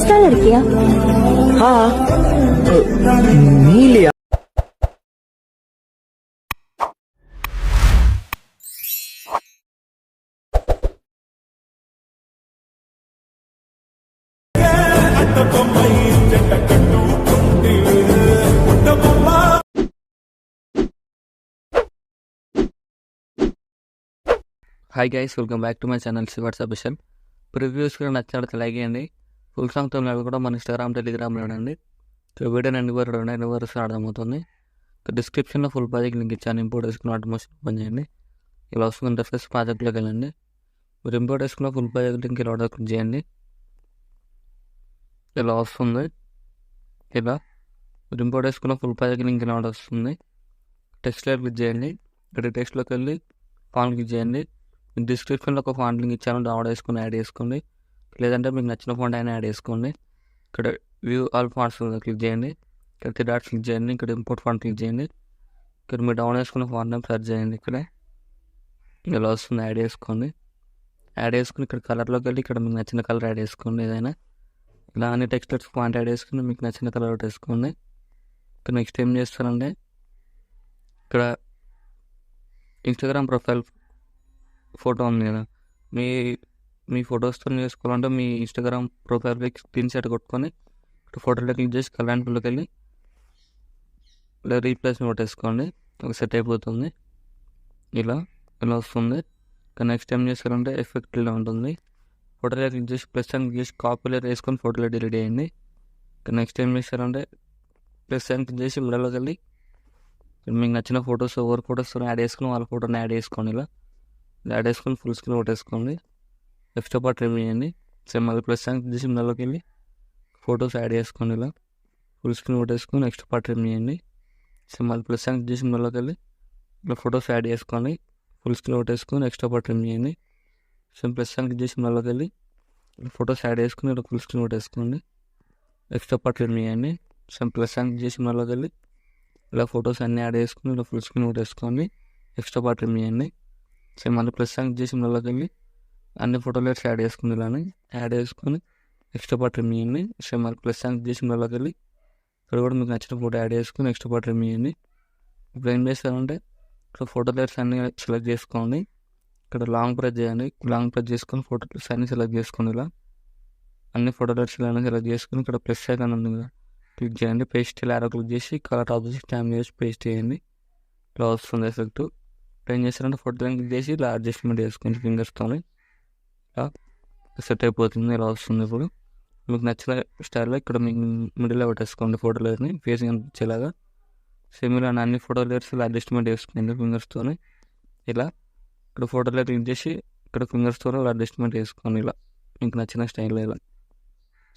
Extra लड़कियाँ? हाँ नहीं लिया। Hi guys, welcome back to my channel శివాట్స్ అఫీషియల్. ప్రివ్యూస్ కూడా నచ్చినట్టు లైక్ చేయండి. ఫుల్ సాంగ్తో కూడా మన ఇన్స్టాగ్రామ్, టెలిగ్రామ్లో ఉండండి. సో వీడియో ఎన్ని వరకు అర్థమవుతుంది. డిస్క్రిప్షన్లో ఫుల్ ప్రాజెక్ట్ లింక్ ఇచ్చాను. ఇంపోర్ట్ వేసుకుని ఆటోమేషన్ ఓపెన్ చేయండి. ఇలా వస్తుంది ఇంటర్ఫేస్. ప్రాజెక్ట్లోకి వెళ్ళండి. మీరు ఇంపోర్ట్ వేసుకున్న ఫుల్ ప్రాజెక్ట్ లింక్ ఇలా ఆర్డర్ క్లిక్ చేయండి. ఇలా వస్తుంది. ఇలా మీరు ఇంపోర్ట్ వేసుకున్న ఫుల్ ప్రాజెక్ట్ లింక్ ఇలా ఆర్డర్ వస్తుంది. టెక్స్ట్లో క్లిక్ చేయండి. ఇక్కడ టెక్స్ట్లోకి వెళ్ళి ఫాంట్ క్లిక్ చేయండి. డిస్క్రిప్షన్లో ఒక ఫాంట్ లింక్ ఇచ్చాను, డౌన్లోడ్ చేసుకుని యాడ్ చేసుకోండి. లేదంటే మీకు నచ్చిన ఫాంట్ అయినా యాడ్ చేసుకోండి. ఇక్కడ వ్యూ ఆల్ ఫాంట్స్ క్లిక్ చేయండి. ఇక్కడ 3 డాట్స్ క్లిక్ చేయండి. ఇక్కడ ఇంపోర్ట్ ఫాంట్ క్లిక్ చేయండి. ఇక్కడ మీరు డౌన్లోడ్ చేసుకున్న ఫాంట్ నేమ్ సెర్చ్ చేయండి. ఇక్కడ ఇలా వస్తుంది, యాడ్ చేసుకోండి. యాడ్ చేసుకుని ఇక్కడ కలర్లోకి వెళ్ళి ఇక్కడ మీకు నచ్చిన కలర్ యాడ్ చేసుకోండి. ఏదైనా ఇలా అన్ని టెక్స్ట్లెట్స్ ఫాంట్ యాడ్ చేసుకుని మీకు నచ్చిన కలర్ ఒకటి వేసుకోండి. ఇక్కడ నెక్స్ట్ ఏం చేస్తారంటే ఇక్కడ ఇన్స్టాగ్రామ్ ప్రొఫైల్ ఫోటో ఉంది కదా, మీ ఫొటోస్తో చేసుకోవాలంటే మీ ఇన్స్టాగ్రామ్ ప్రొఫైల్కి స్క్రీన్ షాట్ కొట్టుకొని ఇక్కడ ఫోటోలో క్లిక్ చేసి కలర్ అండ్ ఫుల్లోకి వెళ్ళి ఇలా రీప్లేస్ కొట్టేసుకోండి. ఒక సెట్ అయిపోతుంది. ఇలా వస్తుంది. ఇంకా నెక్స్ట్ ఏం చేస్తారంటే ఎఫెక్ట్ ఇలా ఉంటుంది. ఫోటోలో క్లిక్ చేసి ప్లస్ అని క్లిక్ చేసి కాపీలో వేసుకొని ఫోటోలో డిలీట్ చేయండి. ఇంకా నెక్స్ట్ ఏం చేస్తారంటే ప్లస్ అని క్లిక్ చేసి మిడిల్లోకి వెళ్ళి మీకు నచ్చిన ఫొటోస్ ఎవరి ఫొటోస్తో యాడ్ చేసుకుని వాళ్ళ ఫోటోని యాడ్ చేసుకోండి. ఇలా యాడ్ చేసుకొని ఫుల్ స్క్రీన్ కొట్టేసుకోండి. ఎక్స్ట్రా పార్ట్ రిమూవ్ చేయండి. సేమ్ మళ్ళీ ప్లస్ అని చేసి మిడిల్లోకి వెళ్ళి ఫొటోస్ యాడ్ చేసుకోండి. ఇలా ఫుల్ స్క్రీన్ కొట్టేసుకొని ఎక్స్ట్రా పార్ట్ రిమూవ్ చేయండి. సేమ్ మళ్ళీ ప్లస్ అని చేసి మిడిల్లోకి వెళ్ళి ఇలా ఫొటోస్ యాడ్ చేసుకోండి. ఫుల్ స్క్రీన్ కొట్టేసుకొని ఎక్స్ట్రా పార్ట్ రిమూవ్ చేయండి. సేమ్ ప్లస్ అని చేసి మిడిల్లోకి వెళ్ళి ఫొటోస్ యాడ్ చేసుకుని ఇలా ఫుల్ స్క్రీన్ కొట్టేసుకోండి. ఎక్స్ట్రా పార్ట్ రిమూవ్ చేయండి. సేమ్ ప్లస్ అని చేసి మిడిల్లోకి వెళ్ళి ఇలా ఫొటోస్ అన్నీ యాడ్ చేసుకుని ఇలా ఫుల్ స్క్రీన్ కొట్టేసుకోండి. ఎక్స్ట్రా పార్ట్ రిమూవ్ చేయండి. సేమ్ మళ్ళీ ప్లస్ సాంగ్ చేసి మిడిల్లోకి వెళ్ళి అన్ని ఫోటోలెట్స్ యాడ్ చేసుకుని ఇలానే యాడ్ చేసుకొని ఎక్స్ట్రా పార్ట్ రిమూవ్ చేయండి. సేమ్ మళ్ళీ ప్లస్ సాంగ్ చేసి మిడిల్లోకి వెళ్ళి ఇక్కడ కూడా మీకు నచ్చిన ఫోటో యాడ్ చేసుకుని ఎక్స్ట్రా పార్ట్ రిమూవ్ చేయండి. ఇప్పుడు ఏం చేస్తారంటే ఇక్కడ ఫోటోలెట్స్ అన్నీ సెలెక్ట్ చేసుకోండి. ఇక్కడ లాంగ్ ప్రెస్ చేయండి. లాంగ్ ప్రెస్ చేసుకొని ఫోటోలెట్స్ అన్నీ సెలెక్ట్ చేసుకోండి. ఇలా అన్ని ఫోటోలెట్స్ ఇలా సెలెక్ట్ చేసుకుని ఇక్కడ ప్లస్ ఐకాన్ ఉంది కదా, క్లిక్ చేయండి. పేస్ట్ ఇలా క్లిక్ చేసి కలర్ ఆపోజిట్ స్టాంప్ చేసి పేస్ట్ చేయండి. ఇలా వస్తుంది ఎఫెక్ట్. ఏం చేస్తారంటే ఫోటో క్లిక్ చేసి ఇలా అడ్జస్ట్మెంట్ చేసుకుని ఫింగర్స్తో ఇలా సెట్ అయిపోతుంది. ఇలా వస్తుంది. ఇప్పుడు మీకు నచ్చిన స్టైల్లో ఇక్కడ మీకు మిడిల్లో పెట్టేసుకోండి ఫోటోలని ఫేసింగ్ అనిపించేలాగా. సేమ్ ఇలా అన్ని ఫోటో లేయర్స్ ఇలా అడ్జస్ట్మెంట్ చేసుకుని ఫింగర్స్తో ఇలా ఇక్కడ ఫోటోలో క్లిక్ చేసి ఇక్కడ ఫింగర్స్తో ఇలా అడ్జస్ట్మెంట్ చేసుకోండి. ఇలా మీకు నచ్చిన స్టైల్లో ఇలా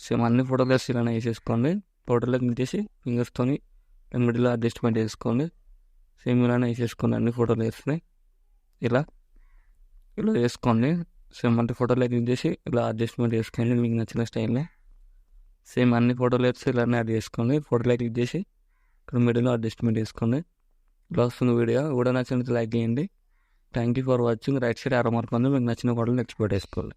సేమ్ అన్ని ఫోటో లేయర్స్ ఇలానే వేసేసుకోండి. ఫోటోలో క్లిక్ చేసి ఫింగర్స్తో మిడిల్లో అడ్జస్ట్మెంట్ చేసుకోండి. సేమ్ ఇలానే వేసేసుకోండి అన్ని ఫోటో లేయర్స్ని. ఇలా వేసుకోండి. సేమ్ అంటే ఫోటోలో క్లిక్ చేసి ఇలా అడ్జస్ట్మెంట్ చేసుకోండి మీకు నచ్చిన స్టైల్లో. సేమ్ అన్ని ఫోటో లేయర్స్ ఇలానే యాడ్ చేసుకోండి. ఫోటోలో క్లిక్ చేసి ఇక్కడ మిడిల్లో అడ్జస్ట్మెంట్ చేసుకోండి. ఇలా వస్తుంది వీడియో నచ్చినట్టు లైక్ చేయండి. Thank you for watching. Right side ఆరో మార్క్ ఉంది, మీకు నచ్చిన ఫోటోలు ఎక్స్పోర్ట్ చేసుకోవాలి.